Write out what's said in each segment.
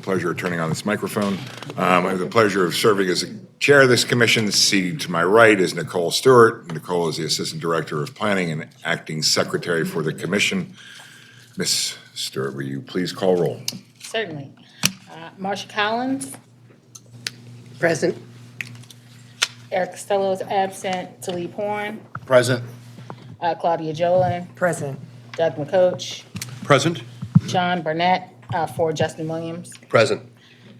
pleasure of turning on this microphone. I have the pleasure of serving as the chair of this commission. Seated to my right is Nicole Stewart. Nicole is the Assistant Director of Planning and Acting Secretary for the Commission. Ms. Stewart, will you please call roll? Certainly. Marsha Collins. Present. Eric Costello is absent. Talib Horn. Present. Claudia Jolin. Present. Doug McCoach. Present. John Burnett for Justin Williams. Present.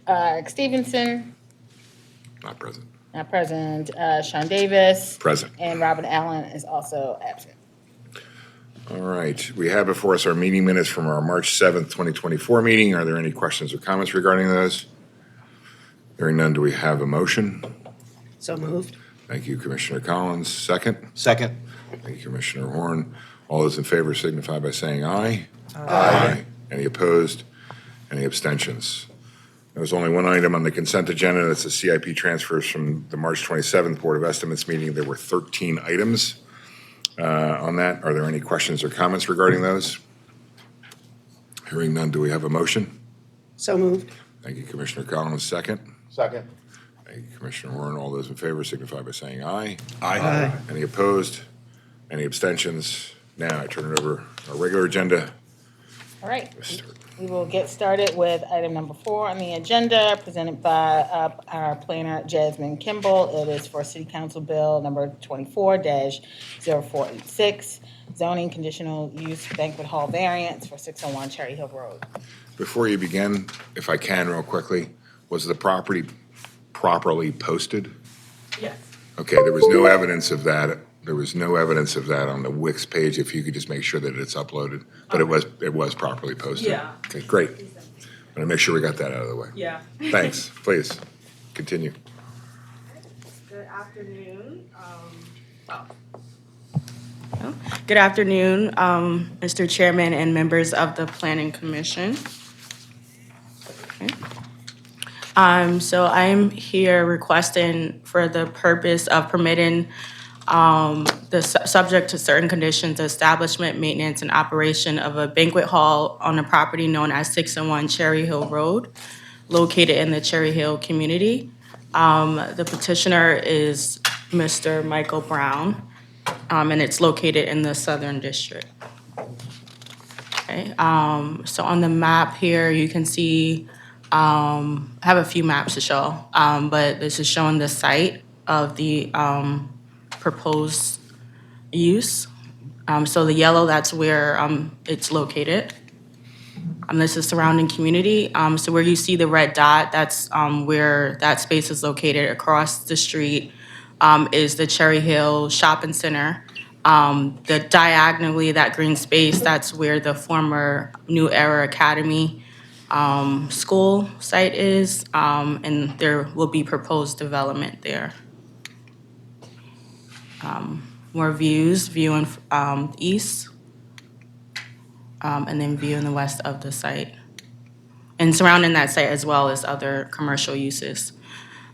Eric Stevenson. Not present. Not present. Sean Davis. Present. And Robin Allen is also absent. All right. We have before us our meeting minutes from our March 7th, 2024 meeting. Are there any questions or comments regarding those? Hearing none, do we have a motion? So moved. Thank you, Commissioner Collins. Second? Second. Thank you, Commissioner Horn. All those in favor signify by saying aye. Aye. Any opposed? Any abstentions? There's only one item on the consent agenda. That's the CIP transfers from the March 27th Board of Estimates meeting. There were 13 items on that. Are there any questions or comments regarding those? Hearing none, do we have a motion? So moved. Thank you, Commissioner Collins. Second? Second. Thank you, Commissioner Horn. All those in favor signify by saying aye. Aye. Any opposed? Any abstentions? Now I turn it over to our regular agenda. All right. Ms. Stewart. We will get started with item number 4 on the agenda, presented by our planner, Jasmine Kimball. It is for City Council Bill number 24-0486, zoning conditional use banquet hall variance for 601 Cherry Hill Road. Before you begin, if I can, real quickly, was the property properly posted? Yes. Okay, there was no evidence of that. There was no evidence of that on the Wix page. If you could just make sure that it's uploaded, but it was properly posted. Yeah. Okay, great. But I make sure we got that out of the way. Yeah. Thanks. Please continue. Good afternoon. Good afternoon, Mr. Chairman and members of the Planning Commission. Okay. So I'm here requesting for the purpose of permitting subject to certain conditions, the establishment, maintenance, and operation of a banquet hall on a property known as 601 Cherry Hill Road, located in the Cherry Hill community. The petitioner is Mr. Michael Brown, and it's located in the Southern District. Okay, so on the map here, you can see, I have a few maps to show, but this is showing the site of the proposed use. So the yellow, that's where it's located. This is surrounding community. So where you see the red dot, that's where that space is located. Across the street is the Cherry Hill Shopping Center. The diagonally, that green space, that's where the former New Era Academy school site is, and there will be proposed development there. More views, view in east, and then view in the west of the site. And surrounding that site as well as other commercial uses.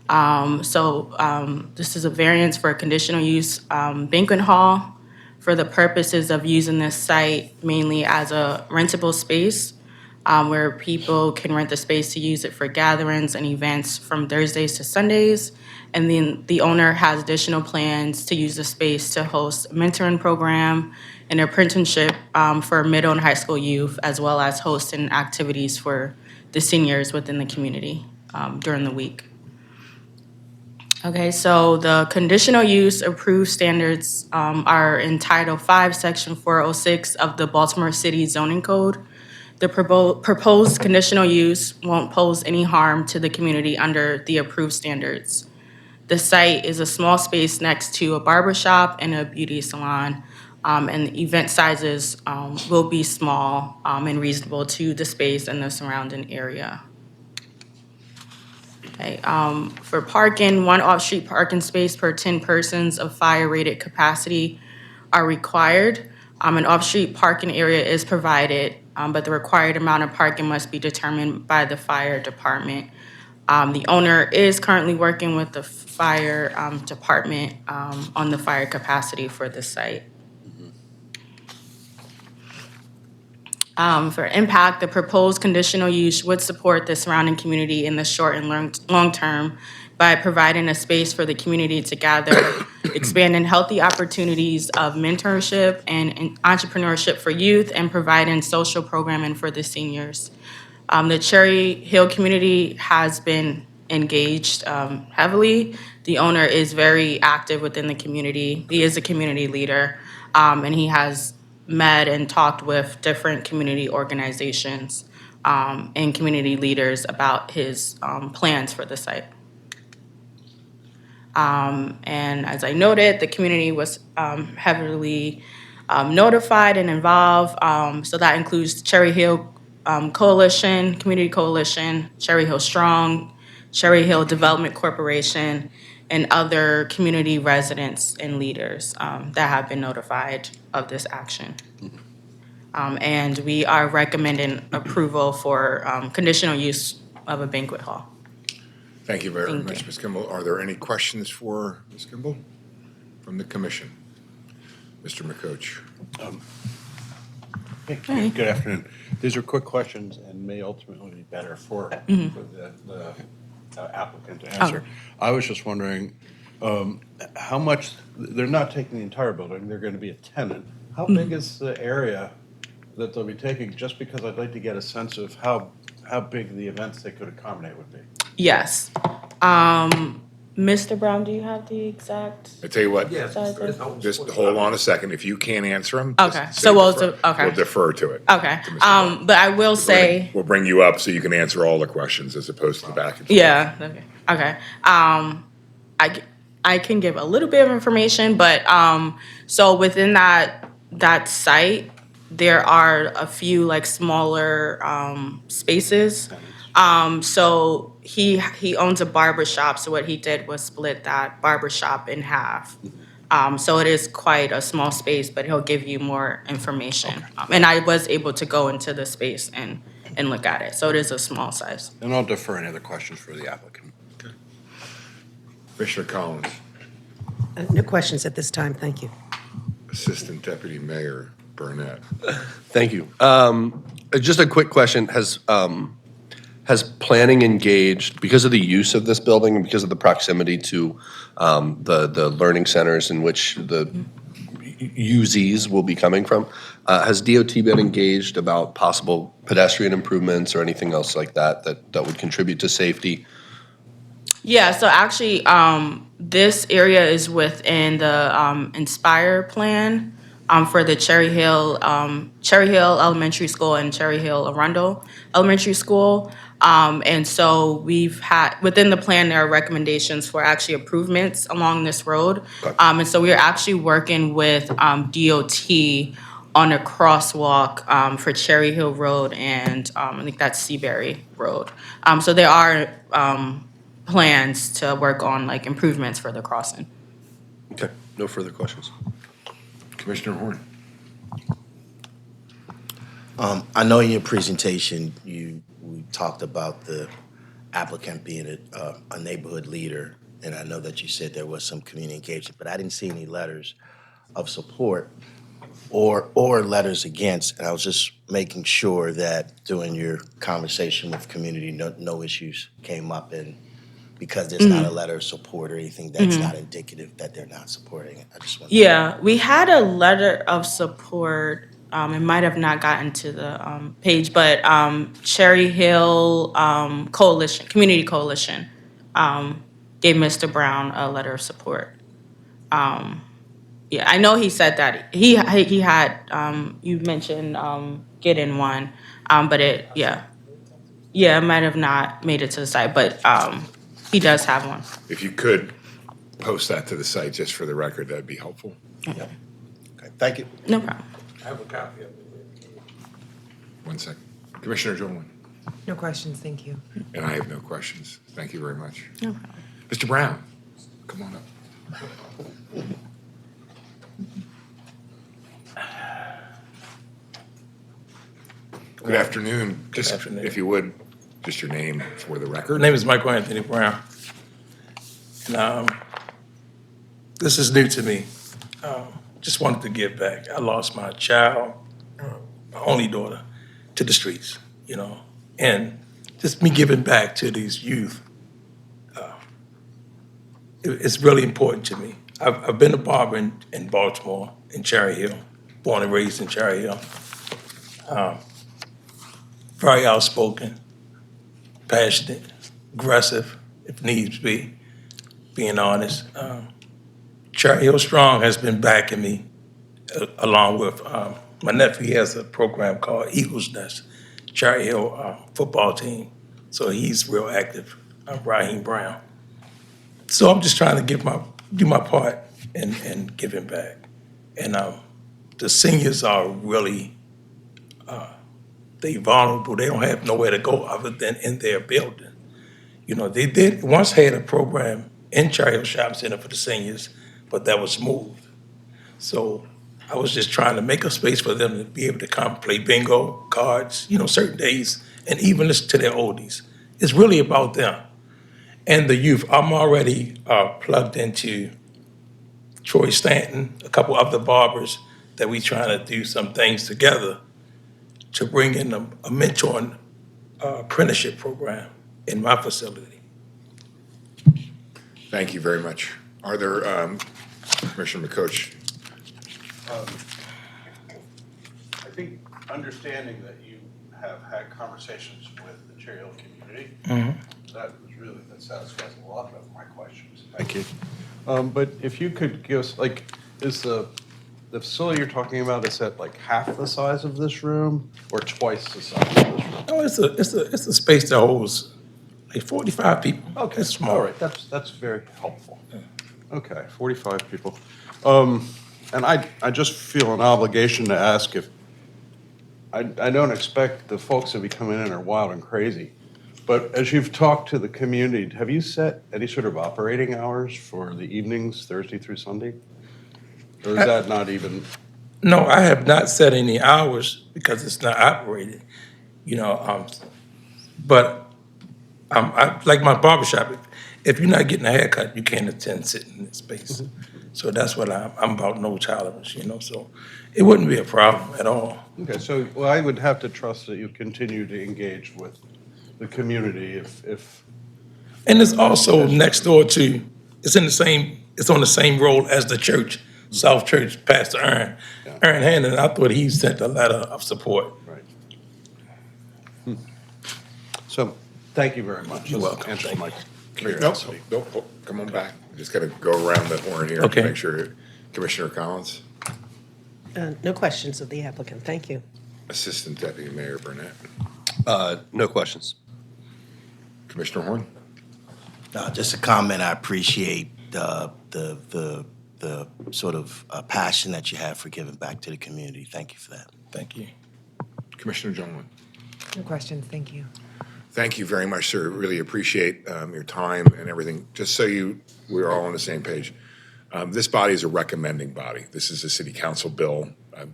This is a variance for a conditional use banquet hall for the purposes of using this site mainly as a rentable space where people can rent the space to use it for gatherings and events from Thursdays to Sundays. And then the owner has additional plans to use the space to host a mentoring program and apprenticeship for middle and high school youth, as well as hosting activities for the seniors within the community during the week. Okay, so the conditional use approved standards are in Title V, Section 406 of the Baltimore City Zoning Code. The proposed conditional use won't pose any harm to the community under the approved standards. The site is a small space next to a barber shop and a beauty salon, and the event sizes will be small and reasonable to the space and the surrounding area. Okay, for parking, 1 off-street parking space per 10 persons of fire-rated capacity are required. An off-street parking area is provided, but the required amount of parking must be determined by the fire department. The owner is currently working with the fire department on the fire capacity for the site. For impact, the proposed conditional use would support the surrounding community in the short and long term by providing a space for the community to gather, expanding healthy opportunities of mentorship and entrepreneurship for youth, and providing social programming for the seniors. The Cherry Hill community has been engaged heavily. The owner is very active within the community. He is a community leader, and he has met and talked with different community organizations and community leaders about his plans for the site. And as I noted, the community was heavily notified and involved. So that includes Cherry Hill Coalition, Community Coalition, Cherry Hill Strong, Cherry Hill Development Corporation, and other community residents and leaders that have been notified of this action. And we are recommending approval for conditional use of a banquet hall. Thank you very Thank much, you. Ms. Kimball. Are there any questions for Ms. Kimball from the commission? Mr. McCoach. Hi. Good afternoon. These are quick questions and may ultimately be better for the applicant to answer. I was just wondering, how much, they're not taking the entire building, they're going to be a tenant. How big is the area that they'll be taking? Just because I'd like to get a sense of how big the events they could accommodate would be. Yes. Mr. Brown, do you have the exact? I tell you what, size? just hold on a second. If you can't answer them. Okay, so we'll We'll defer to it. Okay. to Mr. Brown. But I will say, We'll bring you up so you can answer all the questions as opposed to the back and forth. yeah, okay. I can give a little bit of information, but, so within that site, there are a few like smaller, spaces. So he owns a barber shop, so what he did was split that barber shop in half. So it is quite a small space, but he'll give you more information. And I was able to go into the space and look at it, so it is a small size. And I'll defer any other questions for the applicant. Commissioner Collins, No questions at this time, thank you. Assistant Deputy Mayor Burnett. Thank you. Just a quick question. Has planning engaged, because of the use of this building and because of the proximity to the learning centers in which the UZs will be coming from, has DOT been engaged about possible pedestrian improvements or anything else like that would contribute to safety? Yeah, so actually, this area is within the Inspire plan for the Cherry Hill Elementary School and Cherry Hill Arundel Elementary School. And so we've had, within the plan, there are recommendations for actually improvements along this road. And so we're actually working with DOT on a crosswalk for Cherry Hill Road and I think that's Seabury Road. So there are plans to work on like improvements for the crossing. Okay, no further questions. Commissioner Horn. I know in your presentation, we talked about the applicant being a neighborhood leader, and I know that you said there was some community engagement, but I didn't see any letters of support or letters against, and I was just making sure that during your conversation with community, no issues came up, and because there's not a letter of support or anything, that's not indicative that they're not supporting it. I just want to. Yeah, we had a letter of support. It might have not gotten to the page, but Cherry Hill Coalition, Community Coalition, gave Mr. Brown a letter of support. Yeah, I know he said that he had. You mentioned getting one, but it it might have not made it to the site, but he does have one. If you could post that to the site just for the record, that'd be helpful. Okay, thank you. No problem. I have a copy of it. 1 second. Commissioner Jolin. No questions, thank you. And I have no questions. Thank you very much. No problem. Mr. Brown, come on up. Good afternoon. Just, afternoon. if you would, just your name for the record. My name is Michael Anthony Brown. And this is new to me. Just wanted to give back. I lost my child, my only daughter, to the streets, and just me giving back to these youth. It's really important to me. I've been a barber in Baltimore, in Cherry Hill, born and raised in Cherry Hill. Very outspoken, passionate, aggressive, if needs be, being honest. Cherry Hill Strong has been backing me, along with my nephew. He has a program called Eagles Nest, Cherry Hill football team. So he's real active, Raheem Brown. So I'm just trying to do my part and giving back. And the seniors are really, they vulnerable. They don't have nowhere to go other than in their building. They did once had a program in Cherry Hill Shopping Center for the seniors, but that was moved. So I was just trying to make a space for them to be able to come play bingo, cards, certain days, and even listen to their oldies. It's really about them and the youth. I'm already plugged into Troy Stanton, a couple other barbers that we trying to do some things together to bring in a mentoring apprenticeship program in my facility. Thank you very much. Are there, Commissioner McCoach? I think understanding that you have had conversations with the Cherry Hill community, that satisfies a lot of my questions. Thank you. But if you could give us, is the facility you're talking about, is that like half the size of this room or twice the size of this room? No, it's a space that holds like 45 people. Okay, It's small. all right, that's very helpful. Okay, 45 people. And I just feel an obligation to ask if, I don't expect the folks that be coming in are wild and crazy, but as you've talked to the community, have you set any sort of operating hours for the evenings, Thursday through Sunday? Or is that not even? No, I have not set any hours because it's not operated, but like my barbershop, if you're not getting a haircut, you can't attend sitting in this space. So that's what I'm about, no tolerance, so it wouldn't be a problem at all. Okay, so, well, I would have to trust that you continue to engage with the community if. And it's also next door to, it's on the same road as the church, South Church, Pastor Aaron. Yeah. Aaron Hannon, I thought he sent a letter of support. Right. So, thank you very much. You're This welcome. answers Thank my you. curiosity. Nope, come on back. Just got to go around the horn here to Okay. make sure. Commissioner Collins, No questions of the applicant, thank you. Assistant Deputy Mayor Burnett, No questions. Commissioner Horn. Just a comment, I appreciate the sort of passion that you have for giving back to the community. Thank you for that. Thank you. Commissioner Jones. No questions, thank you. Thank you very much, sir. Really appreciate your time and everything. Just so we're all on the same page. This body is a recommending body. This is a city council bill.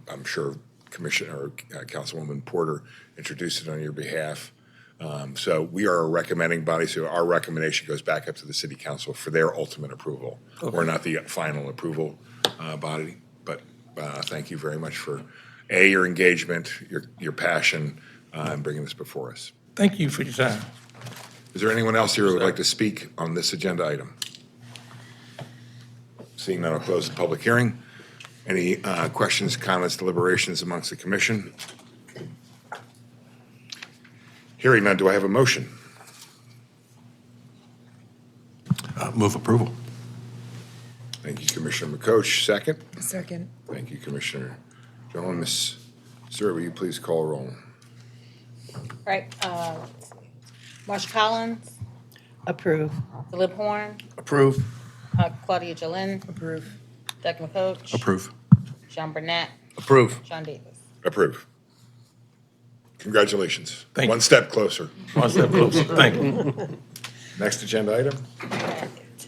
I'm sure Commissioner or Councilwoman Porter introduced it on your behalf. So we are a recommending body, so our recommendation goes back up to the city council for their ultimate approval. We're not the final approval body, but thank you very much for, your engagement, your passion, in bringing this before us. Thank you for your time. Is there anyone else here who would like to speak on this agenda item? Seeing none, I'll close the public hearing. Any questions, comments, deliberations amongst the commission? Hearing none, do I have a motion? Move approval. Thank you, Commissioner McCoach. Second. Second. Thank you, Commissioner Jones. Ms. Stewart, will you please call roll? Right, Marsha Collins, Approve. Philip Horn, Approve. Claudia Jolin, Approve. Doug McCoach. Approve. Sean Burnett, Approve. Sean Davis. Approve. Congratulations. Thank you. One step closer. One step closer. Thank you. Next agenda item?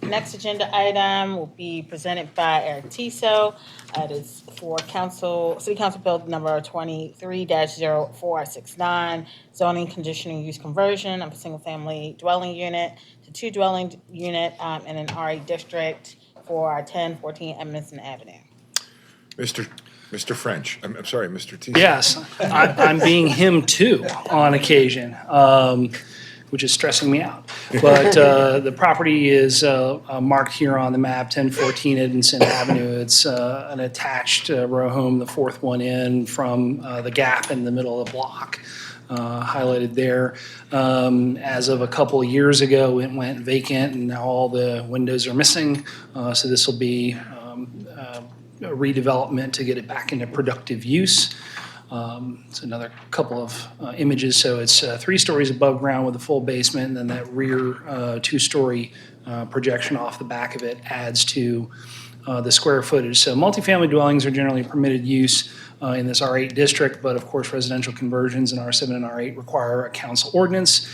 Next agenda item will be presented by Eric Tiso. It is for City Council Bill number 23-0469, zoning conditional use conversion of a single-family dwelling unit to two dwelling unit in an RA district for 1014 Edmondson Avenue. Mr. Mr. French, I'm sorry, Mr. T. Yes, I'm being him too on occasion, which is stressing me out. But the property is marked here on the map, 1014 Edmondson Avenue. It's an attached row home, the fourth one in from the gap in the middle of the block. Highlighted there. As of a couple of years ago, it went vacant, and now all the windows are missing. So this will be a redevelopment to get it back into productive use. It's another couple of images. So it's 3 stories above ground with a full basement, and then that rear 2-story projection off the back of it adds to the square footage. So multifamily dwellings are generally permitted use in this R8 district, but of course residential conversions in R7 and R8 require a council ordinance.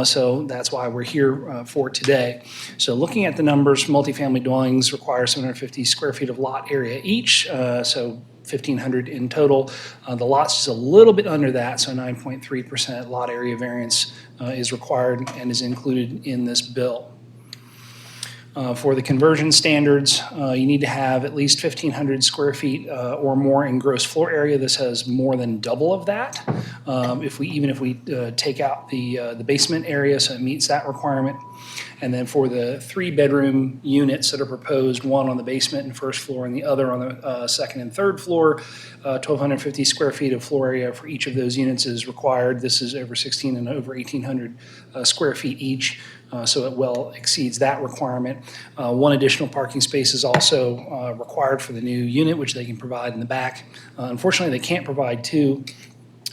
So that's why we're here for today. So looking at the numbers, multifamily dwellings require 750 square feet of lot area each, so 1,500 in total. The lot's just a little bit under that, so 9.3% lot area variance is required and is included in this bill. For the conversion standards, you need to have at least 1,500 square feet or more in gross floor area. This has more than double of that. If we take out the basement area, so it meets that requirement. And then for the 3-bedroom units that are proposed, one on the basement and first floor and the other on the second and third floor, 1,250 square feet of floor area for each of those units is required. This is over 16 and over 1,800 square feet each. So it well exceeds that requirement. 1 additional parking space is also required for the new unit, which they can provide in the back. Unfortunately, they can't provide 2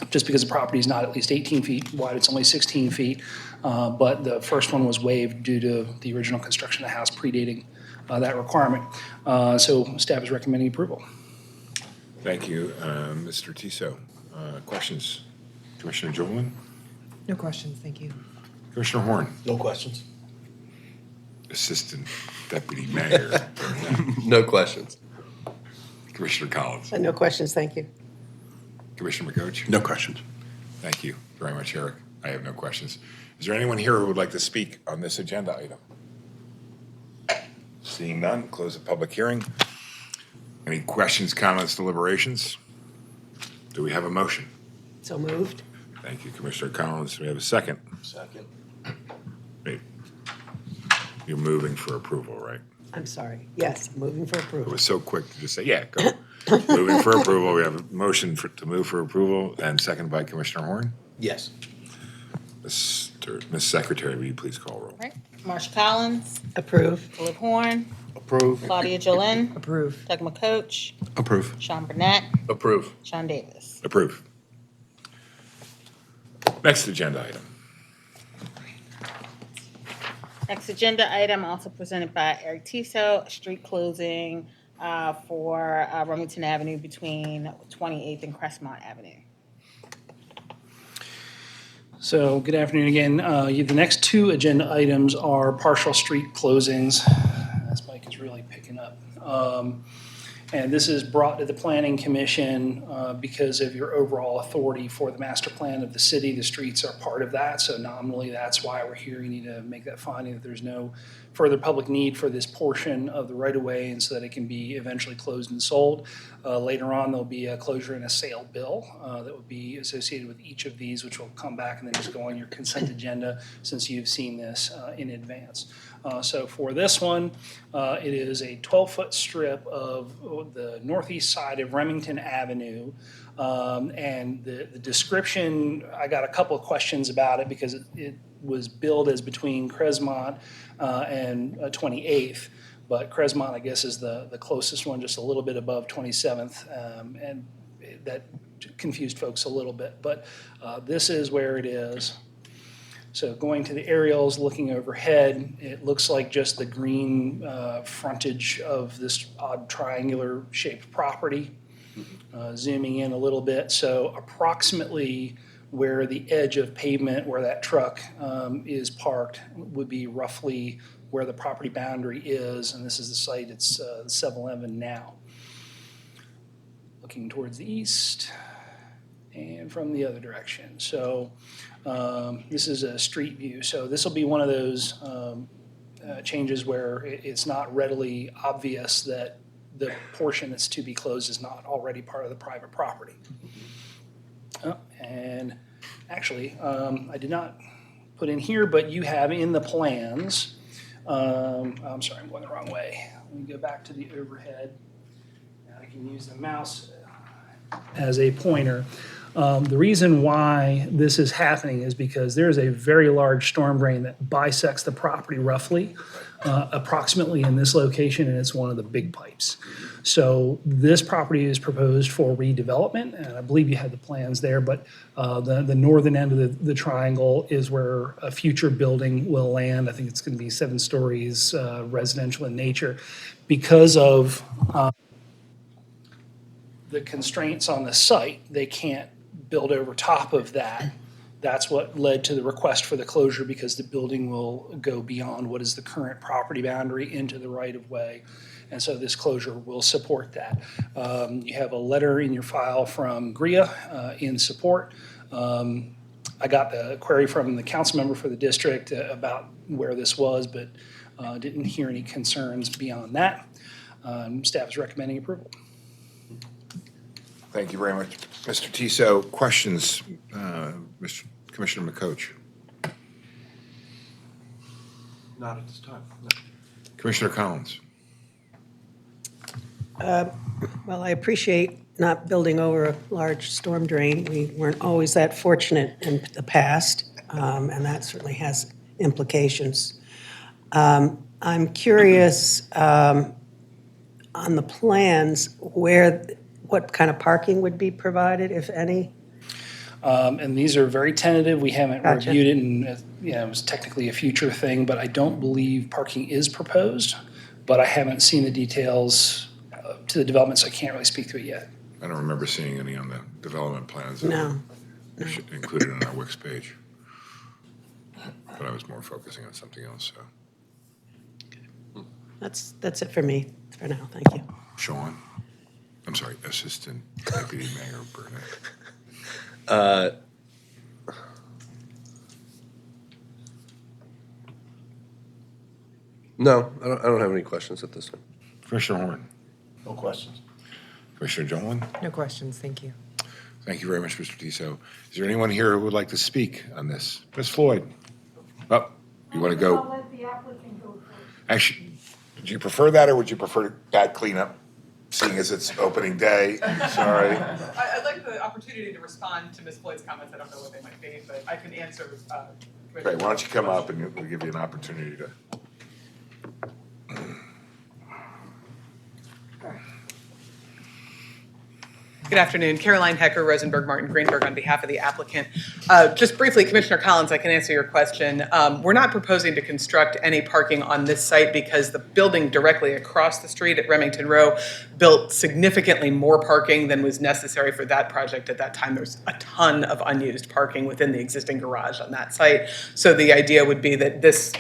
just because the property is not at least 18 feet wide. It's only 16 feet. But the first one was waived due to the original construction of the house predating that requirement. So staff is recommending approval. Thank you, Mr. Tiso. Questions? Commissioner Jolin? No questions, thank you. Commissioner Horn? No questions. Assistant Deputy Mayor? No questions. Commissioner Collins? No questions, thank you. Commissioner McCoach? No questions. Thank you very much, Eric. I have no questions. Is there anyone here who would like to speak on this agenda item? Seeing none, close the public hearing. Any questions, comments, deliberations? Do we have a motion? So moved. Thank you, Commissioner Collins. Do we have a second? Second. Wait. You're moving for approval, right? I'm sorry. Yes, moving for It approval. was so quick to just say, yeah, go. Moving for approval. We have a motion to move for approval and second by Commissioner Horn. Yes. Ms. Secretary, will you please call roll? Right. Marsha Collins, Approve. Philip Horn, Approve. Claudia Jolin, Approve. Doug McCoach, Approve. Sean Burnett, Approve. Sean Davis. Approve. Next agenda item. Next agenda item, also presented by Eric Tiso, street closing for Remington Avenue between 28th and Crestmont Avenue. So good afternoon again. The next 2 agenda items are partial street closings. This mic is really picking up. And this is brought to the Planning Commission because of your overall authority for the master plan of the city. The streets are part of that, so nominally that's why we're here. You need to make that finding that there's no further public need for this portion of the right-of-way and so that it can be eventually closed and sold. Later on, there'll be a closure and a sale bill that would be associated with each of these, which will come back and then just go on your consent agenda since you've seen this in advance. So for this one, it is a 12-foot strip of the northeast side of Remington Avenue. And the description, I got a couple of questions about it because it was billed as between Crestmont and 28th. But Crestmont, I guess, is the closest one, just a little bit above 27th. And that confused folks a little bit. But this is where it is. So going to the aerials, looking overhead, it looks like just the green frontage of this odd triangular shaped property. Zooming in a little bit, so approximately where the edge of pavement where that truck is parked would be roughly where the property boundary is, and this is the site. It's 7-Eleven now. Looking towards the east and from the other direction. So this is a street view. So this will be one of those changes where it's not readily obvious that the portion that's to be closed is not already part of the private property. And actually, I did not put in here, but you have in the plans, I'm sorry, I'm going the wrong way. Let me go back to the overhead. I can use the mouse as a pointer. The reason why this is happening is because there is a very large storm drain that bisects the property roughly, approximately in this location, and it's one of the big pipes. So this property is proposed for redevelopment, and I believe you had the plans there, but the northern end of the triangle is where a future building will land. I think it's going to be 7 stories, residential in nature. Because of the constraints on the site, they can't build over top of that. That's what led to the request for the closure, because the building will go beyond what is the current property boundary into the right-of-way. And so this closure will support that. You have a letter in your file from GRIA in support. I got the query from the council member for the district about where this was, but didn't hear any concerns beyond that. Staff is recommending approval. Thank you very much. Mr. Tissot, questions, Mr. Commissioner McCoach? Not at this time. No. Commissioner Collins? Well, I appreciate not building over a large storm drain. We weren't always that fortunate in the past, and that certainly has implications. I'm curious on the plans what kind of parking would be provided, if any? And these are very tentative. We haven't Gotcha. reviewed it, and it was technically a future thing, but I don't believe parking is proposed. But I haven't seen the details to the development, so I can't really speak to it yet. I don't remember seeing any on the development plans. No. We should include it on our Wix page. But I was more focusing on something else, so. That's it for me for now. Thank you. Sean? I'm sorry, Assistant Deputy Mayor Burnett. No, I don't have any questions at this time. Commissioner Horn? No questions. Commissioner Jolin? No questions, thank you. Thank you very much, Mr. Tissot. Is there anyone here who would like to speak on this? Ms. Floyd? Oh, you want to go? I'll let the applicant go first. Actually, would you prefer that, or would you prefer bad cleanup, seeing as it's opening day? Sorry. I'd like the opportunity to respond to Ms. Floyd's comments. I don't know what they might be, but I can answer. Great, why don't you come up and we'll give you an opportunity to. Good afternoon. Caroline Hecker, Rosenberg, Martin, Greenberg on behalf of the applicant. Just briefly, Commissioner Collins, I can answer your question. We're not proposing to construct any parking on this site because the building directly across the street at Remington Row built significantly more parking than was necessary for that project at that time. There's a ton of unused parking within the existing garage on that site. So the idea would be that this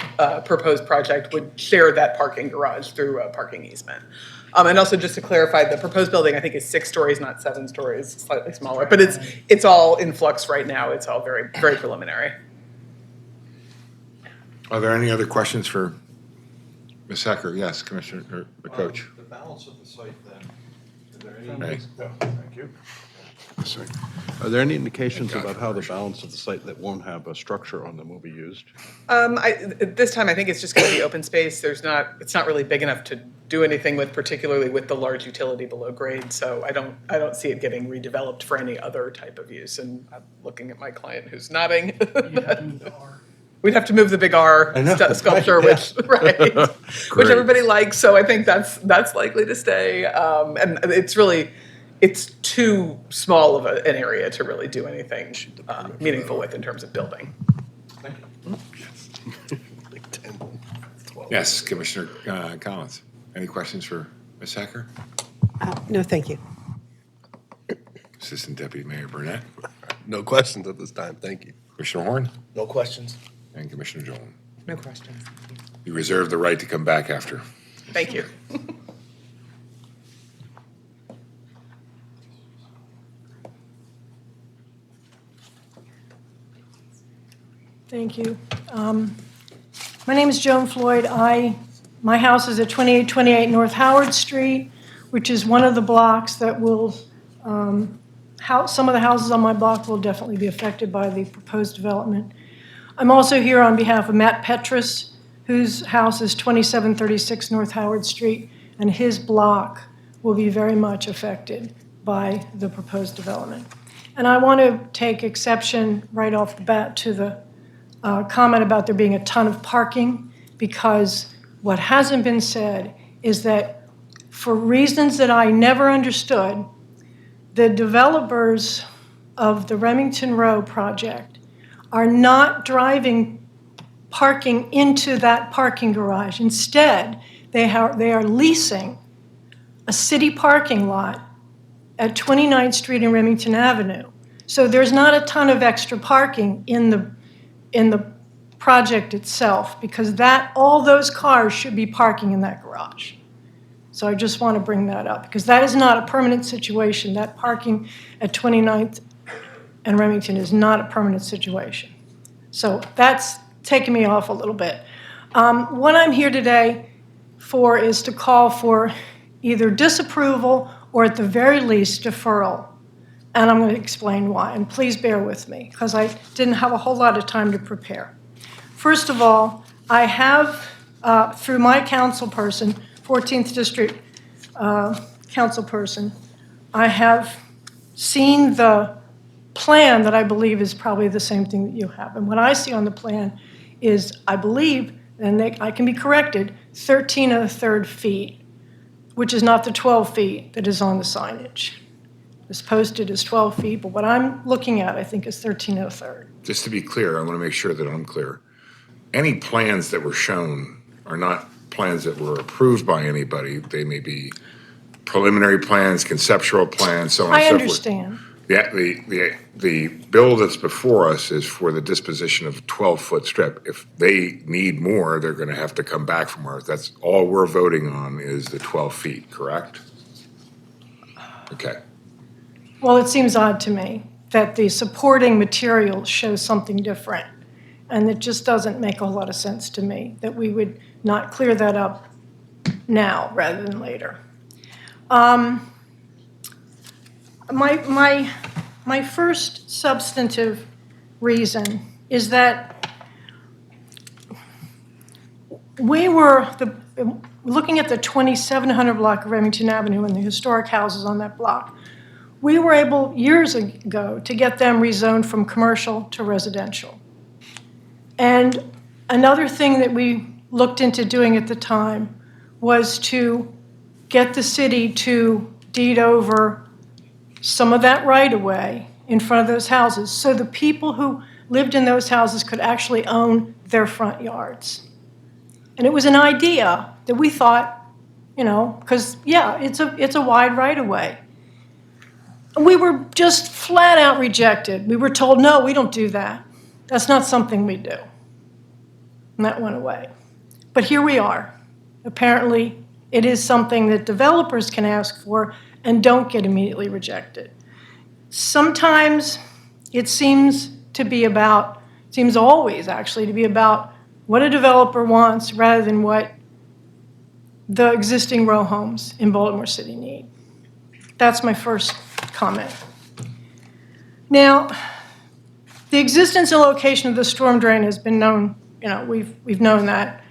proposed project would share that parking garage through a parking easement. And also, just to clarify, the proposed building, I think, is 6 stories, not 7 stories, slightly smaller. But it's all in flux right now. It's all very, very preliminary. Are there any other questions for Ms. Hecker? Yes, Commissioner, or the coach. The balance of the site then, are there any? Hey. Thank you. Yes, sir. Are there any indications Thank God about for how the commercials. balance of the site that won't have a structure on them will be used? This time, I think it's just going to be open space. It's not really big enough to do anything with, particularly with the large utility below grade. So I don't see it getting redeveloped for any other type of use. And I'm looking at my client who's nodding. We'd have to move the big R sculpture, which which everybody likes. So I think that's likely to stay. And it's too small of an area to really do anything meaningful with in terms of building. Thank you. Like 10, 12. Yes, Commissioner Collins. Any questions for Ms. Hecker? No, thank you. Assistant Deputy Mayor Burnett? No questions at this time. Thank you. Commissioner Horn? No questions. And Commissioner Jolin? No questions. You reserve the right to come back after. Thank you. Thank you. My name is Joan Floyd. My house is at 2828 North Howard Street. which is one of the blocks that will, some of the houses on my block will definitely be affected by the proposed development. I'm also here on behalf of Matt Petrus, whose house is 2736 North Howard Street, and his block will be very much affected by the proposed development. And I want to take exception right off the bat to the comment about there being a ton of parking, because what hasn't been said is that for reasons that I never understood, the developers of the Remington Row project are not driving parking into that parking garage. Instead, they are leasing a city parking lot at 29th Street and Remington Avenue. So there's not a ton of extra parking in the project itself, because all those cars should be parking in that garage. So I just want to bring that up, because that is not a permanent situation. That parking at 29th and Remington is not a permanent situation. So that's taking me off a little bit. What I'm here today for is to call for either disapproval or at the very least deferral. And I'm going to explain why. And please bear with me, because I didn't have a whole lot of time to prepare. First of all, I have, through my council person, 14th District council person, I have seen the plan that I believe is probably the same thing that you have. And what I see on the plan is, I believe, and I can be corrected, 13 1/3 feet, which is not the 12 feet that is on the signage. It's posted as 12 feet, but what I'm looking at, I think, is 13 1/3. Just to be clear, I want to make sure that I'm clear. Any plans that were shown are not plans that were approved by anybody. They may be preliminary plans, conceptual plans, so on and I so forth. understand. Yeah, the bill that's before us is for the disposition of a 12-foot strip. If they need more, they're going to have to come back from ours. That's all we're voting on is the 12 feet, correct? Okay. Well, it seems odd to me that the supporting material shows something different. And it just doesn't make a whole lot of sense to me that we would not clear that up now rather than later. My first substantive reason is that we were looking at the 2700 block of Remington Avenue and the historic houses on that block. We were able years ago to get them rezoned from commercial to residential. And another thing that we looked into doing at the time was to get the city to deed over some of that right-of-way in front of those houses, so the people who lived in those houses could actually own their front yards. And it was an idea that we thought, because, yeah, it's a wide right-of-way. We were just flat out rejected. We were told, no, we don't do that. That's not something we do. And that went away. But here we are. Apparently, it is something that developers can ask for and don't get immediately rejected. Sometimes it seems always actually to be about what a developer wants rather than what the existing row homes in Baltimore City need. That's my first comment. Now, the existence and location of the storm drain has been known, we've known that.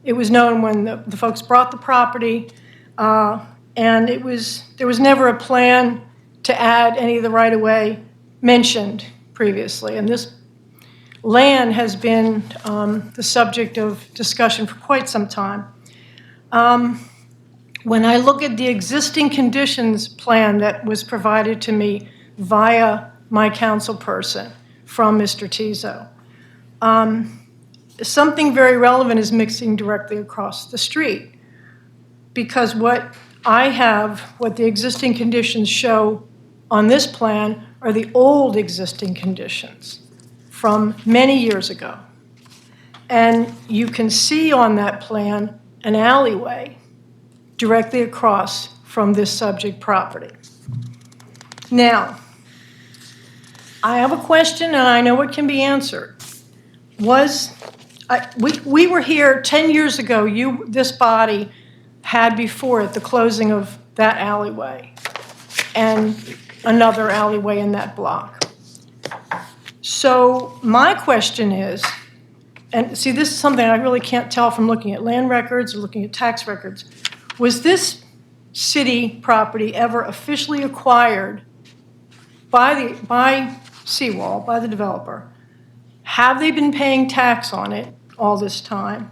It was known when the folks bought the property, and there was never a plan to add any of the right-of-way mentioned previously. And this land has been the subject of discussion for quite some time. When I look at the existing conditions plan that was provided to me via my council person from Mr. Tizo, something very relevant is mixing directly across the street. Because what the existing conditions show on this plan are the old existing conditions from many years ago. And you can see on that plan an alleyway directly across from this subject property. Now, I have a question and I know it can be answered. We were here 10 years ago, this body had before it the closing of that alleyway and another alleyway in that block. So my question is, and see, this is something I really can't tell from looking at land records or looking at tax records. Was this city property ever officially acquired by Seawall, by the developer? Have they been paying tax on it all this time?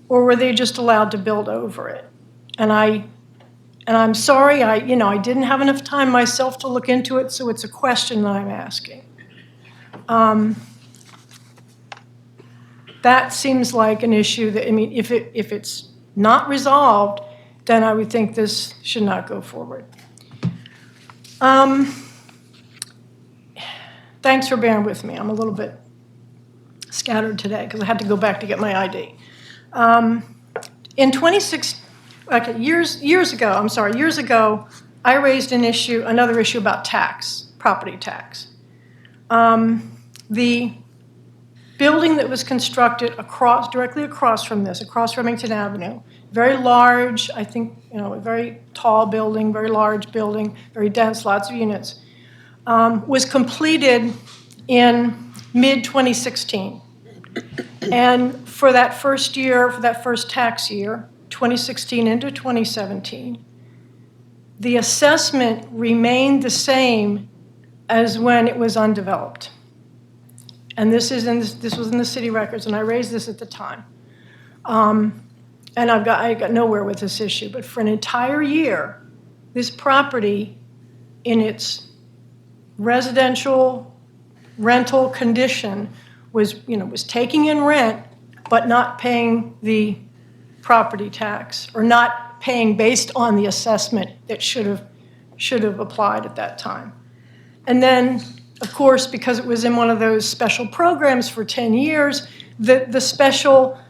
Or were they just allowed to build over it? And I'm sorry, I didn't have enough time myself to look into it, so it's a question that I'm asking. That seems like an issue that, I mean, if it's not resolved, then I would think this should not go forward. Thanks for bearing with me. I'm a little bit scattered today because I had to go back to get my ID. In 26, okay, years ago, I raised another issue about tax, property tax. The building that was constructed directly across from this, across Remington Avenue, very large, I think, a very tall building, very large building, very dense, lots of units, was completed in mid-2016. And for that first tax year, 2016 into 2017, the assessment remained the same as when it was undeveloped. And this was in the city records, and I raised this at the time. And I got nowhere with this issue, but for an entire year, this property in its residential rental condition was taking in rent, but not paying the property tax, or not paying based on the assessment that should have applied at that time. And then, of course, because it was in one of those special programs for 10 years, the special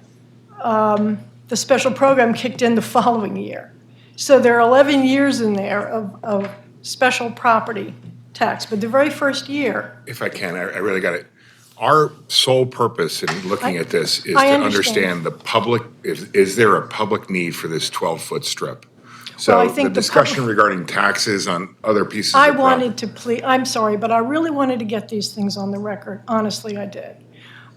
program kicked in the following year. So there are 11 years in there of special property tax. But the very first year. If I can, I really got it. Our sole purpose in looking at this is to understand the public, is there a public need for this 12-foot strip? So I think the discussion regarding taxes on other pieces of property. I'm sorry, but I really wanted to get these things on the record. Honestly, I did. Okay.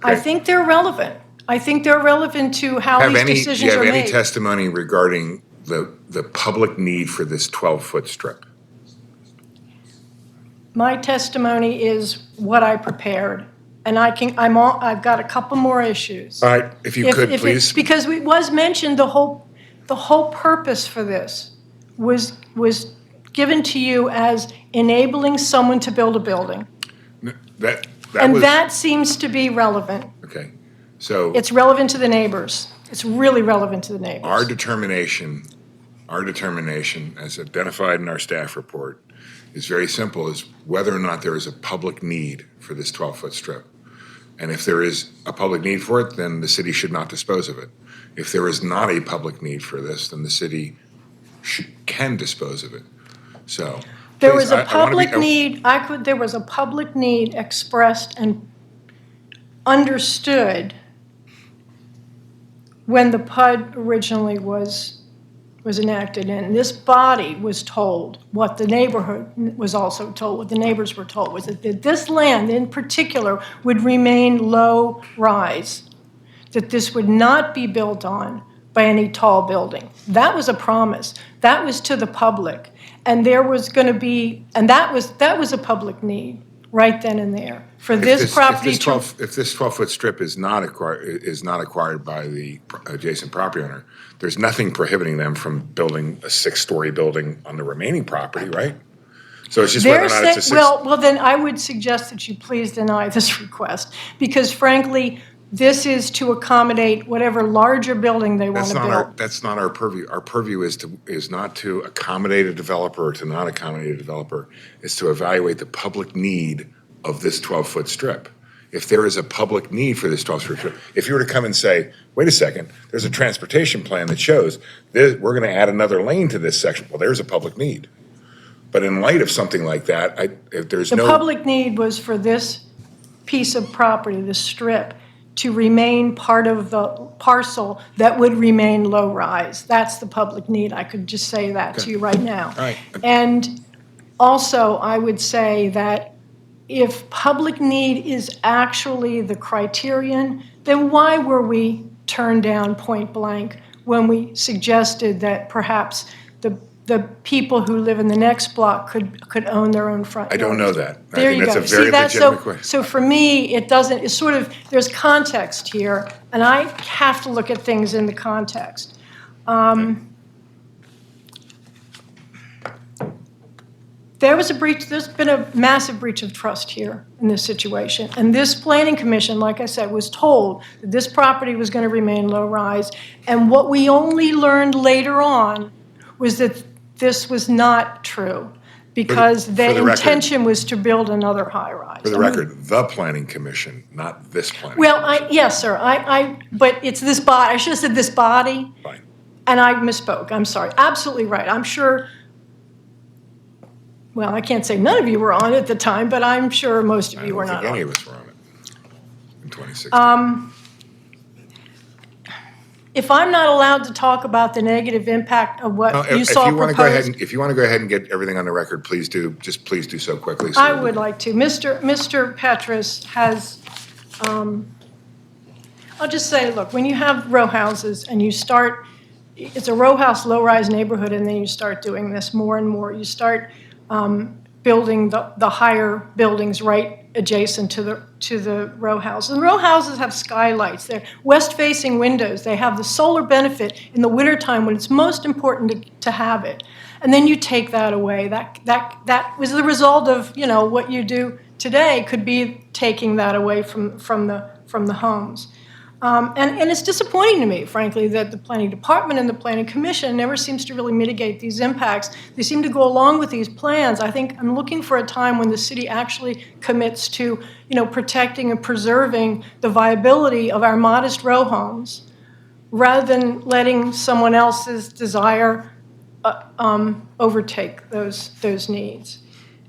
I think they're relevant. I think they're relevant to how these decisions are made. Do you have any testimony regarding the public need for this 12-foot strip? My testimony is what I prepared, and I've got a couple more issues. All right, if you could, please. Because it was mentioned, the whole purpose for this was given to you as enabling someone to build a building. That seems to be relevant. Okay, so. It's relevant to the neighbors. It's really relevant to the neighbors. Our determination, as identified in our staff report, is very simple, is whether or not there is a public need for this 12-foot strip. And if there is a public need for it, then the city should not dispose of it. If there is not a public need for this, then the city can dispose of it. So there was a public need. There was a public need expressed and understood when the PUD originally was enacted, and this body was told what the neighborhood was also told, what the neighbors were told, was that this land in particular would remain low rise, that this would not be built on by any tall building. That was a promise. That was to the public. And there was going to be, and that was a public need right then and there for this property. If this 12-foot strip is not acquired by the adjacent property owner, there's nothing prohibiting them from building a 6-story building on the remaining property, right? So it's just whether or not it's a six. Well, then I would suggest that you please deny this request, because frankly, this is to accommodate whatever larger building they want to build. That's not our purview. Our purview is not to accommodate a developer or to not accommodate a developer. It's to evaluate the public need of this 12-foot strip. If there is a public need for this 12-foot strip, if you were to come and say, wait a second, there's a transportation plan that shows we're going to add another lane to this section. Well, there's a public need. But in light of something like that, The public need was for this piece of property, this strip, to remain part of the parcel that would remain low-rise. That's the public need. I could just say that to you right now. All right. And also, I would say that if public need is actually the criterion, then why were we turned down point blank when we suggested that perhaps the people who live in the next block could own their own front I yards? don't know that. I There think you that's go. a very See, that's legitimate question. so for me, it doesn't, it's sort of, there's context here, and I have to look at things in the context. There's been a massive breach of trust here in this situation. And this planning commission, like I said, was told that this property was going to remain low-rise. And what we only learned later on was that this was not true, because for the the record- intention was to build another high-rise. For the record, the planning commission, not this planning. Well, commission. yes, sir, but it's this body, I should have said this body, Fine. and I misspoke, I'm sorry. Absolutely right, I'm sure, well, I can't say none of you were on it at the time, but I'm sure most of I you were don't not think on any it. of us were on it in 2016. If I'm not allowed to talk about the negative impact of what No, you saw proposed, if you want to go ahead and get everything on the record, please do. Just please do so quickly. So I we would can- like to. Mr. Petrus has, I'll just say, look, when you have row houses and you start, it's a row house, low-rise neighborhood, and then you start doing this more and more. You start building the higher buildings right adjacent to the row houses. And row houses have skylights. They're west-facing windows. They have the solar benefit in the wintertime when it's most important to have it. And then you take that away. That was the result of, what you do today could be taking that away from the homes. And it's disappointing to me, frankly, that the planning department and the planning commission never seems to really mitigate these impacts. They seem to go along with these plans. I think I'm looking for a time when the city actually commits to, protecting and preserving the viability of our modest row homes, rather than letting someone else's desire overtake those needs.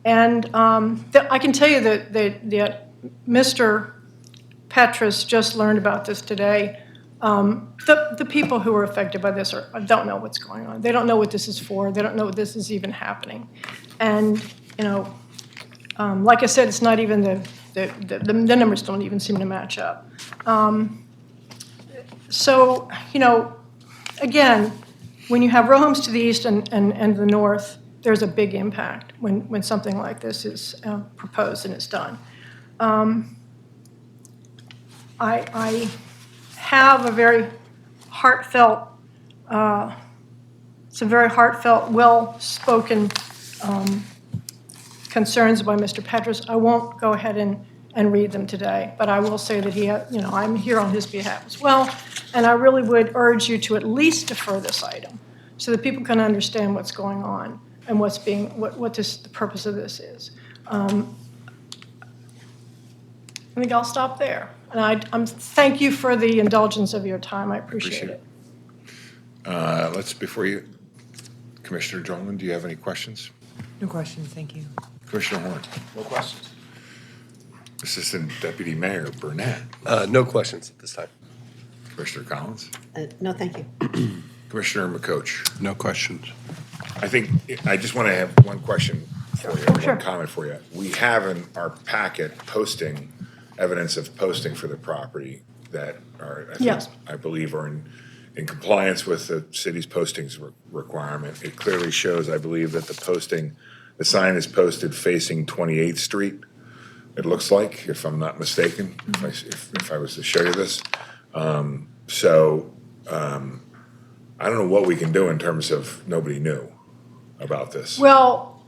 And I can tell you that Mr. Petrus just learned about this today. The people who are affected by this don't know what's going on. They don't know what this is for. They don't know what this is even happening. And, like I said, it's not even the numbers don't even seem to match up. So, again, when you have row homes to the east and the north, there's a big impact when something like this is proposed and it's done. I have a very heartfelt, some very heartfelt, well-spoken concerns by Mr. Petrus. I won't go ahead and read them today, but I will say that I'm here on his behalf as well, and I really would urge you to at least defer this item so that people can understand what's going on and what the purpose of this is. I think I'll stop there. And thank you for the indulgence of your time. I appreciate it. Before you, Commissioner Jolin, do you have any questions? No questions, thank you. Commissioner Horn? No questions. Assistant Deputy Mayor Burnett? No questions at this time. Commissioner Collins? No, thank you. Commissioner McCoach? No questions. I just want to have one question for you, Sure. one comment for you. We have in our packet evidence of posting for the property that are, Yes. I believe, are in compliance with the city's postings requirement. It clearly shows, I believe, that the sign is posted facing 28th Street. It looks like, if I'm not mistaken, if I was to show you this. I don't know what we can do in terms of nobody knew about this. Well,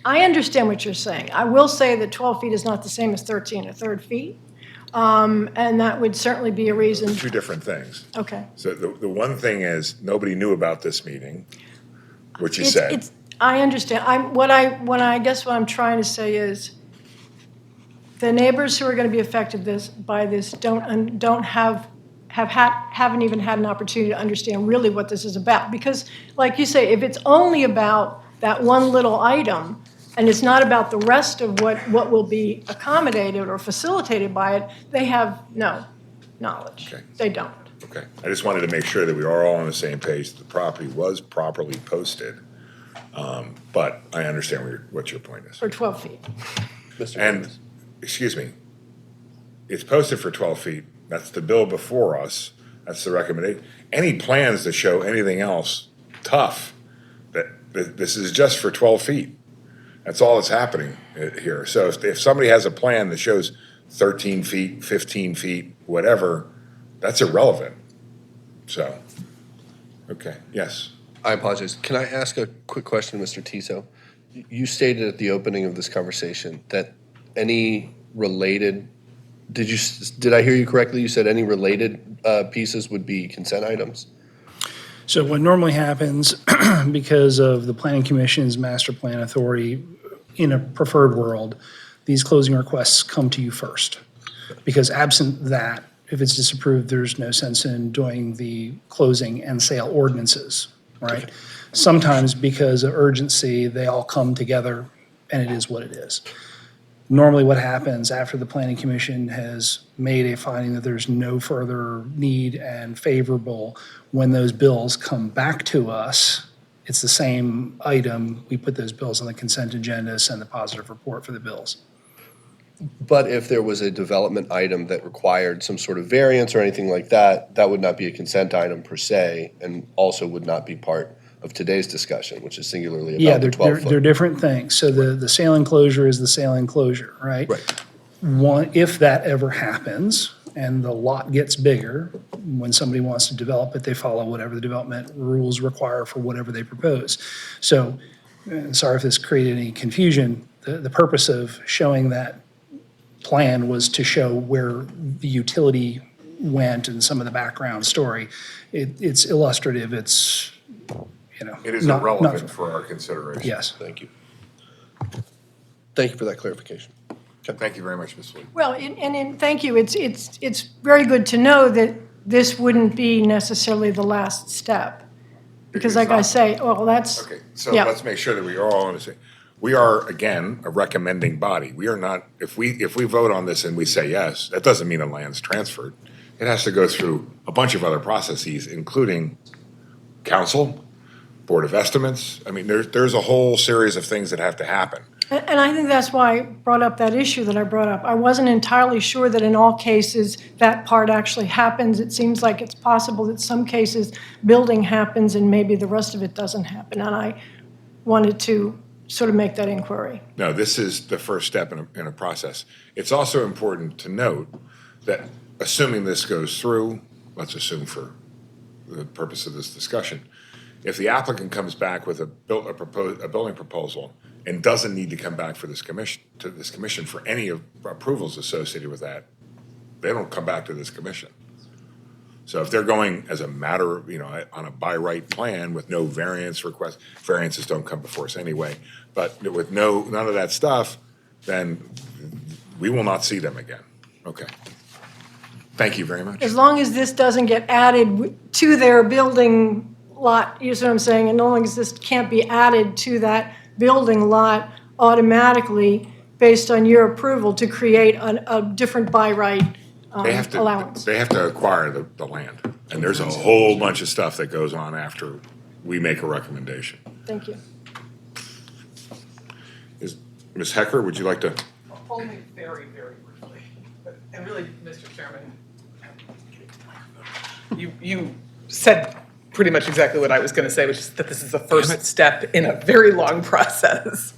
I understand what you're saying. I will say that 12 feet is not the same as 13 1/3 feet. And that would certainly be a reason. Two different things. Okay. So the one thing is, nobody knew about this meeting, which you said. I understand. I guess what I'm trying to say is the neighbors who are going to be affected by this haven't even had an opportunity to understand really what this is about. Because, like you say, if it's only about that one little item, and it's not about the rest of what will be accommodated or facilitated by it, they have knowledge. Okay. They don't. Okay, I just wanted to make sure that we are all on the same page, the property was properly posted. But I understand what your point is. For 12 feet. Mr. And, Davis. excuse me, it's posted for 12 feet. That's the bill before us. That's the recommendation. Any plans that show anything else, tough. That this is just for 12 feet. That's all that's happening here. So if somebody has a plan that shows 13 feet, 15 feet, whatever, that's irrelevant. So, okay, yes. I apologize. Can I ask a quick question, Mr. Tiso? You stated at the opening of this conversation that any related, did I hear you correctly? You said any related pieces would be consent items? So what normally happens, because of the Planning Commission's master plan authority, in a preferred world, these closing requests come to you first. Because absent that, if it's disapproved, there's no sense in doing the closing and sale ordinances, right? Sometimes because of urgency, they all come together and it is what it is. Normally what happens after the Planning Commission has made a finding that there's no further need and favorable, when those bills come back to us, it's the same item. We put those bills on the consent agenda, send the positive report for the bills. But if there was a development item that required some sort of variance or anything like that, that would not be a consent item per se, and also would not be part of today's discussion, which is singularly Yeah, about the 12 foot. they're different things. So the sale enclosure is the sale enclosure, right? Right. If that ever happens and the lot gets bigger, when somebody wants to develop it, they follow whatever the development rules require for whatever they propose. So, sorry if this created any confusion, the purpose of showing that plan was to show where the utility went and some of the background story. It's illustrative, it's, It is not- irrelevant for our consideration. Yes. Thank you. Thank you for that clarification. Thank you very much, Ms. Lee. Well, thank you. It's very good to know that this wouldn't be necessarily the last step. Because like I say, well, that's. Okay, so yeah. let's make sure that we are all on the same. We are, again, a recommending body. We are not, if we vote on this and we say yes, that doesn't mean the land's transferred. It has to go through a bunch of other processes, including council, Board of Estimates. I mean, there's a whole series of things that have to happen. And I think that's why I brought up that issue that I brought up. I wasn't entirely sure that in all cases that part actually happens. It seems like it's possible that some cases building happens and maybe the rest of it doesn't happen. And I wanted to sort of make that inquiry. No, this is the first step in a process. It's also important to note that assuming this goes through, let's assume for the purpose of this discussion, if the applicant comes back with a building proposal and doesn't need to come back for this commission for any of approvals associated with that, they don't come back to this commission. So if they're going as a matter, on a by right plan with no variance request, variances don't come before us anyway, but with none of that stuff, then we will not see them again. Okay. Thank you very much. As long as this doesn't get added to their building lot, you see what I'm saying? And as long as this can't be added to that building lot automatically based on your approval to create a different by right allowance. They have to acquire the land, and there's a whole bunch of stuff that goes on after we make a recommendation. Thank you. Ms. Hecker, would you like to? Only very, very briefly. And really, Mr. Chairman, you said pretty much exactly what I was going to say, which is that this is the first step in a very long process.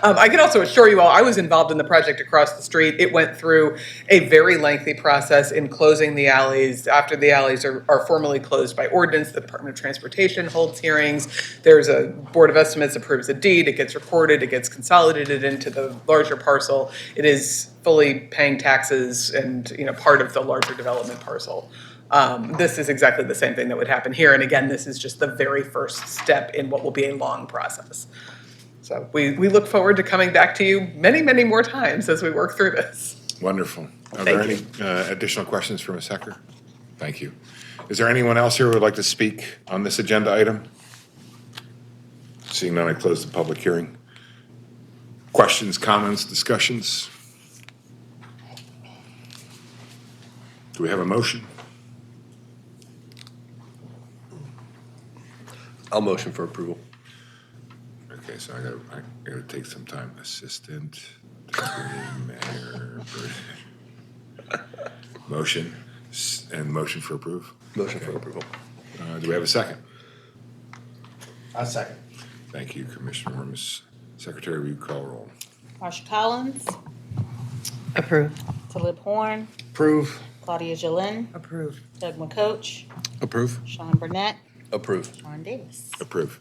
I can also assure you all, I was involved in the project across the street. It went through a very lengthy process in closing the alleys. After the alleys are formally closed by ordinance, the Department of Transportation holds hearings. There's a Board of Estimates approves a deed. It gets recorded. It gets consolidated into the larger parcel. It is fully paying taxes and part of the larger development parcel. This is exactly the same thing that would happen here. And again, this is just the very first step in what will be a long process. So we look forward to coming back to you many, many more times as we work through this. Wonderful. Are there any additional questions for Ms. Hecker? Thank you. Is there anyone else here who would like to speak on this agenda item? Seeing none, I close the public hearing. Questions, comments, discussions? Do we have a motion? I'll motion for approval. Okay, so I gotta take some time. Assistant, Deputy Mayor. Motion, and motion for approve? Motion for approval. Do we have a second? A second. Thank you, Commissioner Worms. Secretary, will you call roll? Marsha Collins, Approved. Talib Horn, Approve. Claudia Jalen, Approve. Doug McCoach, Approve. Sean Burnett, Approve. Sean Davis. Approve.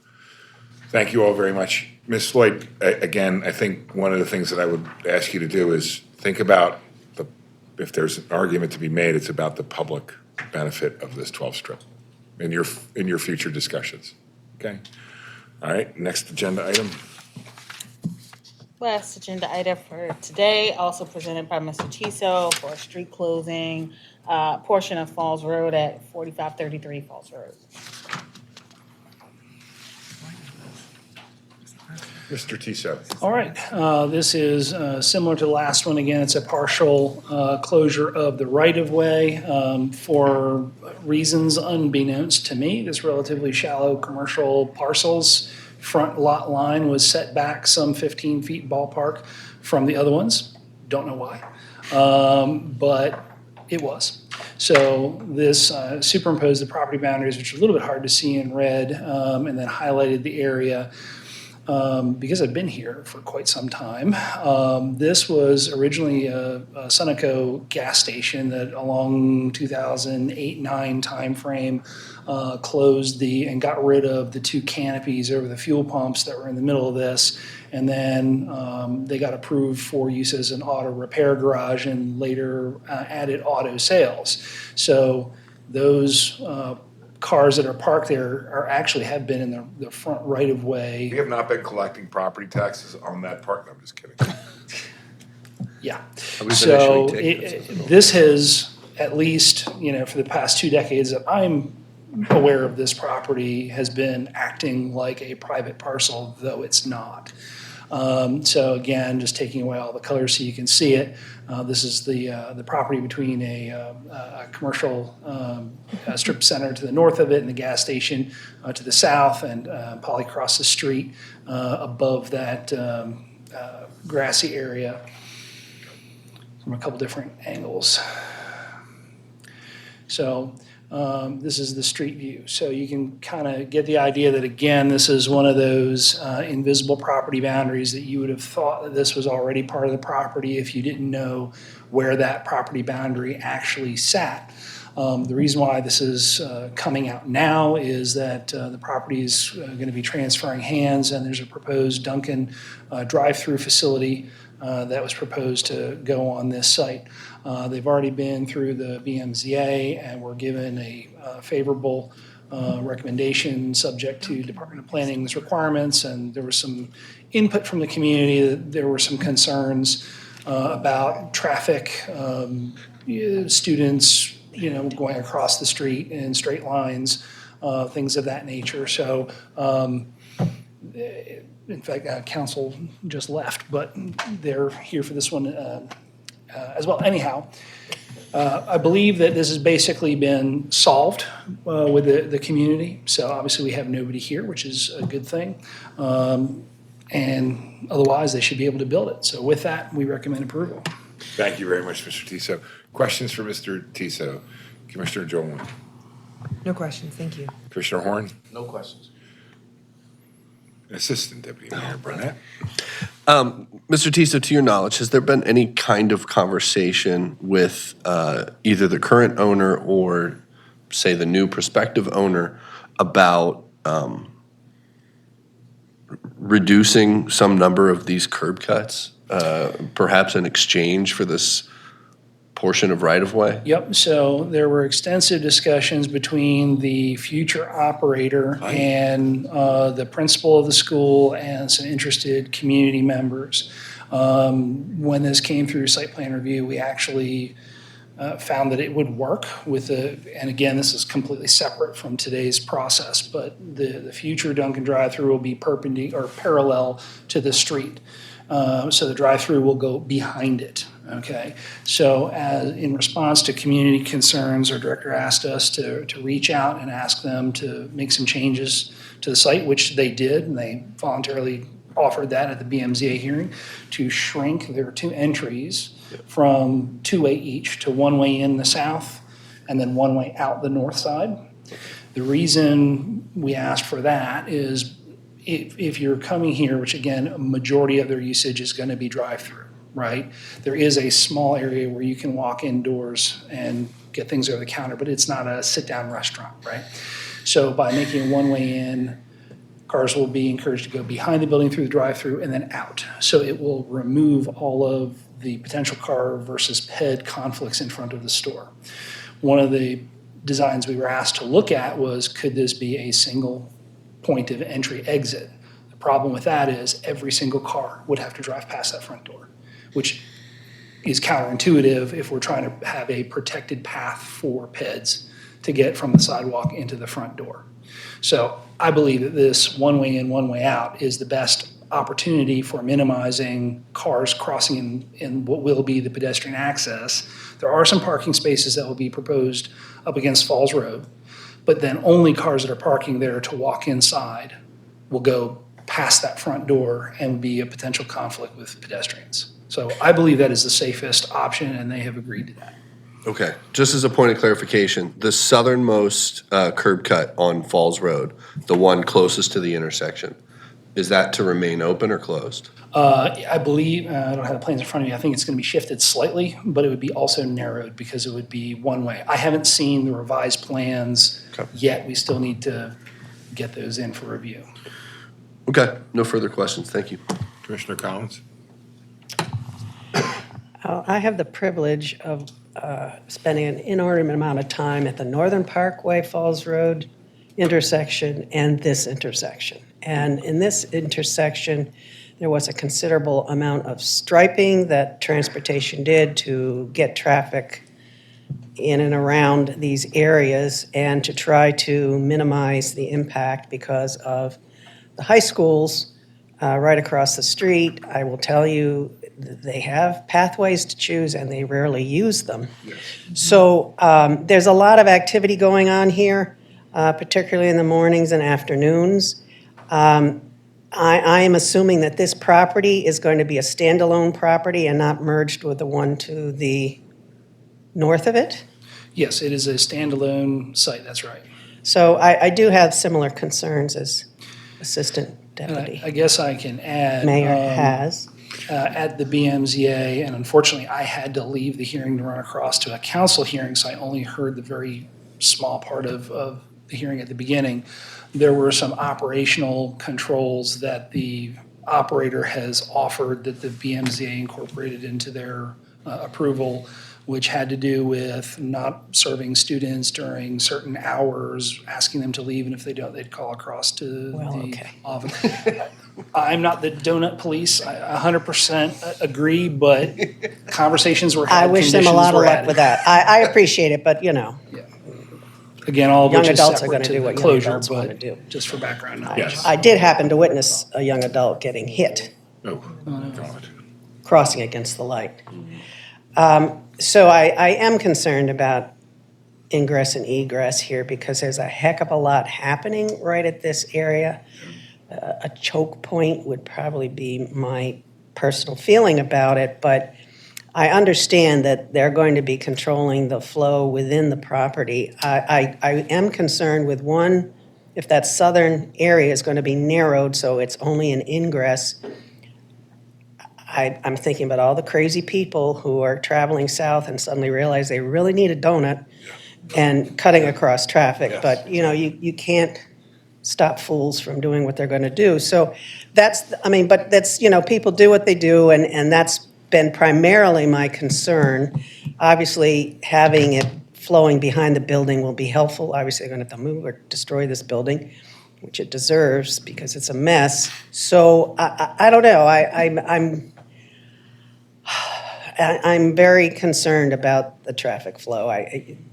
Thank you all very much. Ms. Floyd, again, I think one of the things that I would ask you to do is think about if there's an argument to be made, it's about the public benefit of this 12 strip in your future discussions. Okay? All right, next agenda item. Last agenda item for today, also presented by Mr. Tiso for a street closing, portion of Falls Road at 4533 Falls Road. Mr. Tiso. All right, this is similar to the last one. Again, it's a partial closure of the right-of-way for reasons unbeknownst to me. This relatively shallow commercial parcels, front lot line was set back some 15 feet ballpark from the other ones. Don't know why, but it was. So this superimposed the property boundaries, which are a little bit hard to see in red, and then highlighted the area. Because I've been here for quite some time. This was originally a Sunoco gas station that along 2008-9 timeframe closed and got rid of the two canopies over the fuel pumps that were in the middle of this. And then they got approved for use as an auto repair garage and later added auto sales. So those cars that are parked there actually have been in the front right of way. We have not been collecting property taxes on that part. No, I'm just kidding. Yeah. We've So initially taken this has, at least, for the past 2 decades that I'm aware of, this property has been acting like a private parcel, though it's not. So again, just taking away all the colors so you can see it. This is the property between a commercial strip center to the north of it and the gas station to the south, and probably across the street above that grassy area from a couple different angles. So this is the street view. So you can kind of get the idea that, again, this is one of those invisible property boundaries that you would have thought that this was already part of the property if you didn't know where that property boundary actually sat. The reason why this is coming out now is that the property is going to be transferring hands, and there's a proposed Dunkin' drive-through facility that was proposed to go on this site. They've already been through the BMZA and were given a favorable recommendation subject to Department of Planning's requirements, and there was some input from the community that there were some concerns about traffic, students, going across the street in straight lines, things of that nature. So in fact, council just left, but they're here for this one as well. Anyhow, I believe that this has basically been solved with the community. So obviously we have nobody here, which is a good thing. And otherwise, they should be able to build it. So with that, we recommend approval. Thank you very much, Mr. Tiso. Questions for Mr. Tiso? Commissioner Jolen? No questions, thank you. Commissioner Horn? No questions. Assistant Deputy Mayor Burnett? Mr. Tiso, to your knowledge, has there been any kind of conversation with either the current owner or, say, the new prospective owner about reducing some number of these curb cuts, perhaps in exchange for this portion of right-of-way? Yep, so there were extensive discussions between the future operator and the principal of the school and some interested community members. When this came through site plan review, we actually found that it would work with and again, this is completely separate from today's process, but the future Dunkin' drive-through will be perpendicular or parallel to the street. So the drive-through will go behind it, okay? So in response to community concerns, our director asked us to reach out and ask them to make some changes to the site, which they did, and they voluntarily offered that at the BMZA hearing, to shrink their two entries from two-way each to one-way in the south and then one-way out the north side. The reason we asked for that is if you're coming here, which again, a majority of their usage is going to be drive-through, right? There is a small area where you can walk indoors and get things over the counter, but it's not a sit-down restaurant, right? So by making a one-way in, cars will be encouraged to go behind the building through the drive-through and then out. So it will remove all of the potential car versus ped conflicts in front of the store. One of the designs we were asked to look at was, could this be a single point of entry exit? The problem with that is every single car would have to drive past that front door, which is counterintuitive if we're trying to have a protected path for peds to get from the sidewalk into the front door. So I believe that this one way in, one way out is the best opportunity for minimizing cars crossing in what will be the pedestrian access. There are some parking spaces that will be proposed up against Falls Road, but then only cars that are parking there to walk inside will go past that front door and be a potential conflict with pedestrians. So I believe that is the safest option, and they have agreed to that. Okay, just as a point of clarification, the southernmost curb cut on Falls Road, the one closest to the intersection, is that to remain open or closed? I believe, I don't have the plans in front of me, I think it's going to be shifted slightly, but it would be also narrowed because it would be one way. I haven't seen the revised plans yet. We still need to get those in for review. Okay, no further questions. Thank you. Commissioner Collins? I have the privilege of spending an inordinate amount of time at the Northern Parkway Falls Road intersection and this intersection. And in this intersection, there was a considerable amount of striping that transportation did to get traffic in and around these areas and to try to minimize the impact because of the high schools right across the street. I will tell you, they have pathways to choose and they rarely use them. So there's a lot of activity going on here, particularly in the mornings and afternoons. I am assuming that this property is going to be a standalone property and not merged with the one to the north of it. Yes, it is a standalone site, that's right. So I do have similar concerns as Assistant And Deputy I guess I can add. Mayor has. At the BMZA, and unfortunately, I had to leave the hearing to run across to a council hearing, so I only heard the very small part of the hearing at the beginning. There were some operational controls that the operator has offered that the BMZA incorporated into their approval, which had to do with not serving students during certain hours, asking them to leave, and if they don't, they'd call across to the office. I'm not the donut police. I 100% agree, but conversations were had. I wish them a lot of luck with that. I appreciate it, but you know. Yeah. Again, all of Young which is adults are separate gonna to do the what young closure, adults wanna but do. just for background knowledge. I did happen to witness a young adult getting hit, Oh, God. crossing against the light. So I am concerned about ingress and egress here because there's a heck of a lot happening right at this area. A choke point would probably be my personal feeling about it, but I understand that they're going to be controlling the flow within the property. I am concerned with one, if that southern area is going to be narrowed so it's only an ingress. I'm thinking about all the crazy people who are traveling south and suddenly realize they really need a donut and cutting across traffic. But, you know, you can't stop fools from doing what they're going to do. So that's, I mean, but that's, you know, people do what they do, and that's been primarily my concern. Obviously, having it flowing behind the building will be helpful. Obviously, they're going to have to move or destroy this building, which it deserves because it's a mess. So I don't know. I'm very concerned about the traffic flow.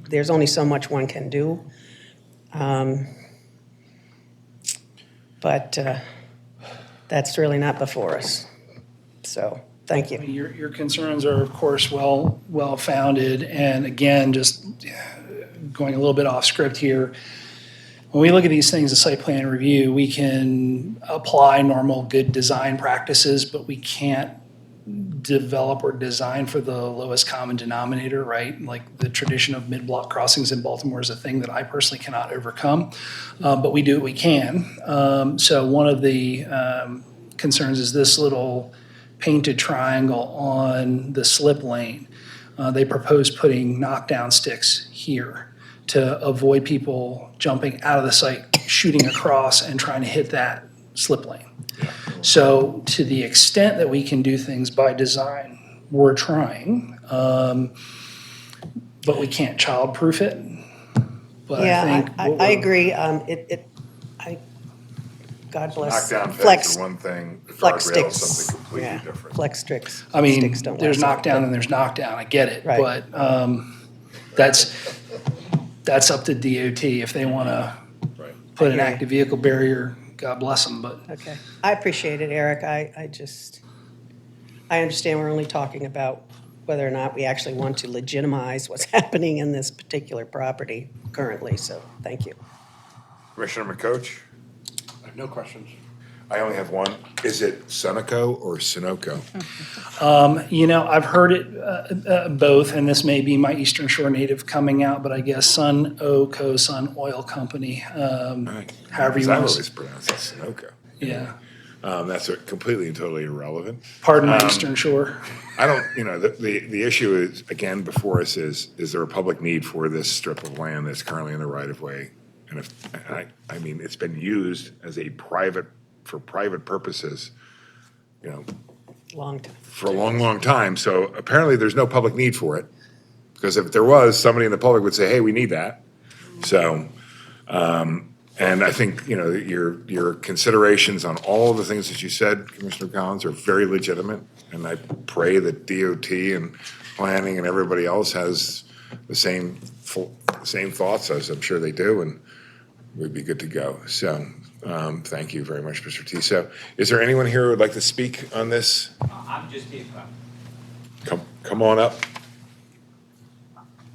There's only so much one can do. But that's really not before us. So, thank you. Your concerns are, of course, well-founded, and again, just going a little bit off script here, when we look at these things, the site plan review, we can apply normal good design practices, but we can't develop or design for the lowest common denominator, right? Like the tradition of mid-block crossings in Baltimore is a thing that I personally cannot overcome, but we do what we can. So one of the concerns is this little painted triangle on the slip lane. They propose putting knockdown sticks here to avoid people jumping out of the site, shooting across and trying to hit that slip lane. So to the extent that we can do things by design, we're trying, but we can't childproof it. But I think I agree. God bless. Knockdown Flex- fence are one thing, the Flex guardrail is sticks. something completely Yeah, different. flex sticks. I mean, Sticks don't there's last long, knockdown but- and there's knockdown, I get it, Right. but that's up to DOT if they want to Right. put an I agree. active vehicle barrier, God bless them, but Okay, I appreciate it, Eric. I understand we're only talking about whether or not we actually want to legitimize what's happening in this particular property currently, so thank you. Commissioner McCoach? I have no questions. I only have one. Is it Sunoco or Sunoco? I've heard it both, and this may be my Eastern Shore native coming out, but I guess Sun Oil Company, however you I've want always to. pronounced it Sunoco. Yeah, That's completely and totally irrelevant. pardon my Eastern Shore. I don't, the issue is, again, before us is there a public need for this strip of land that's currently in the right of way? And I mean, it's been used as for private purposes, Long time. for a long, long time. So apparently there's no public need for it. Because if there was, somebody in the public would say, hey, we need that. So, and I think, your considerations on all of the things that you said, Commissioner Collins, are very legitimate. And I pray that DOT and planning and everybody else has the same thoughts, as I'm sure they do, and we'd be good to go. So, thank you very much, Mr. Tiso. Is there anyone here who would like to speak on this? I'm just, Come on up.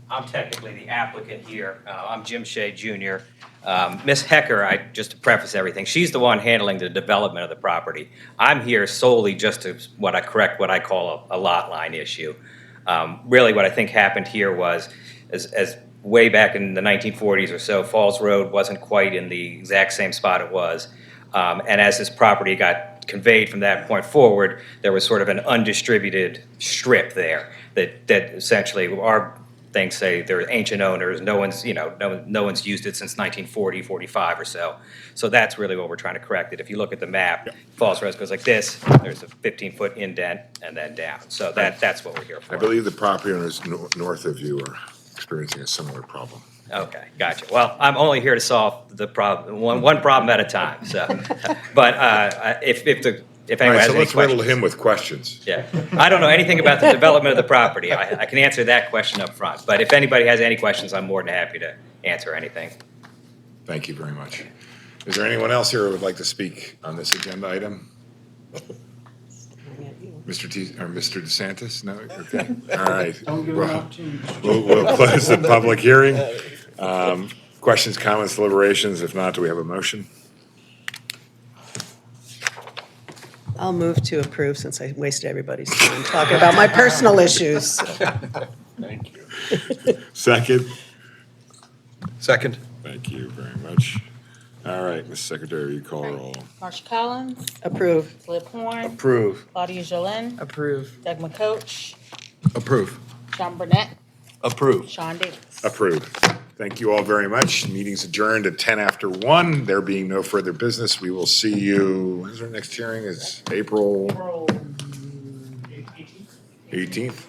I'm technically the applicant here. I'm Jim Shea Jr. Ms. Hecker, just to preface everything, she's the one handling the development of the property. I'm here solely just to what I call a lot line issue. Really what I think happened here was, as way back in the 1940s or so, Falls Road wasn't quite in the exact same spot it was. And as this property got conveyed from that point forward, there was sort of an undistributed strip there that essentially our things say they're ancient owners. No one's used it since 1940, 45 or so. So that's really what we're trying to correct it. If you look at the map, Falls Road goes like this. There's a 15-foot indent and then down. So that's what we're here for. I believe the property owners north of you are experiencing a similar problem. Okay, gotcha. Well, I'm only here to solve the problem, one problem at a time. So, but if All anyone right, has so any let's riddle questions, him with questions. yeah, I don't know anything about the development of the property. I can answer that question up front. But if anybody has any questions, I'm more than happy to answer anything. Thank you very much. Is there anyone else here who would like to speak on this agenda item? Mr. DeSantis? No? Okay. All right. Don't give them an opportunity. We'll close the public hearing. Questions, comments, deliberations? If not, do we have a motion? I'll move to approve since I wasted everybody's time talking about my personal issues. Thank you. Second? Second. Thank you very much. All right, Ms. Secretary, you call roll. Marsha Collins, Approve. Flip Horn, Approve. Claudia Jolin, Approve. Doug McCoach, Approve. Sean Burnett, Approve. Sean Davis. Approved. Thank you all very much. Meeting's adjourned at 10 after 1. There being no further business, we will see you, when's our next hearing? It's April 18th?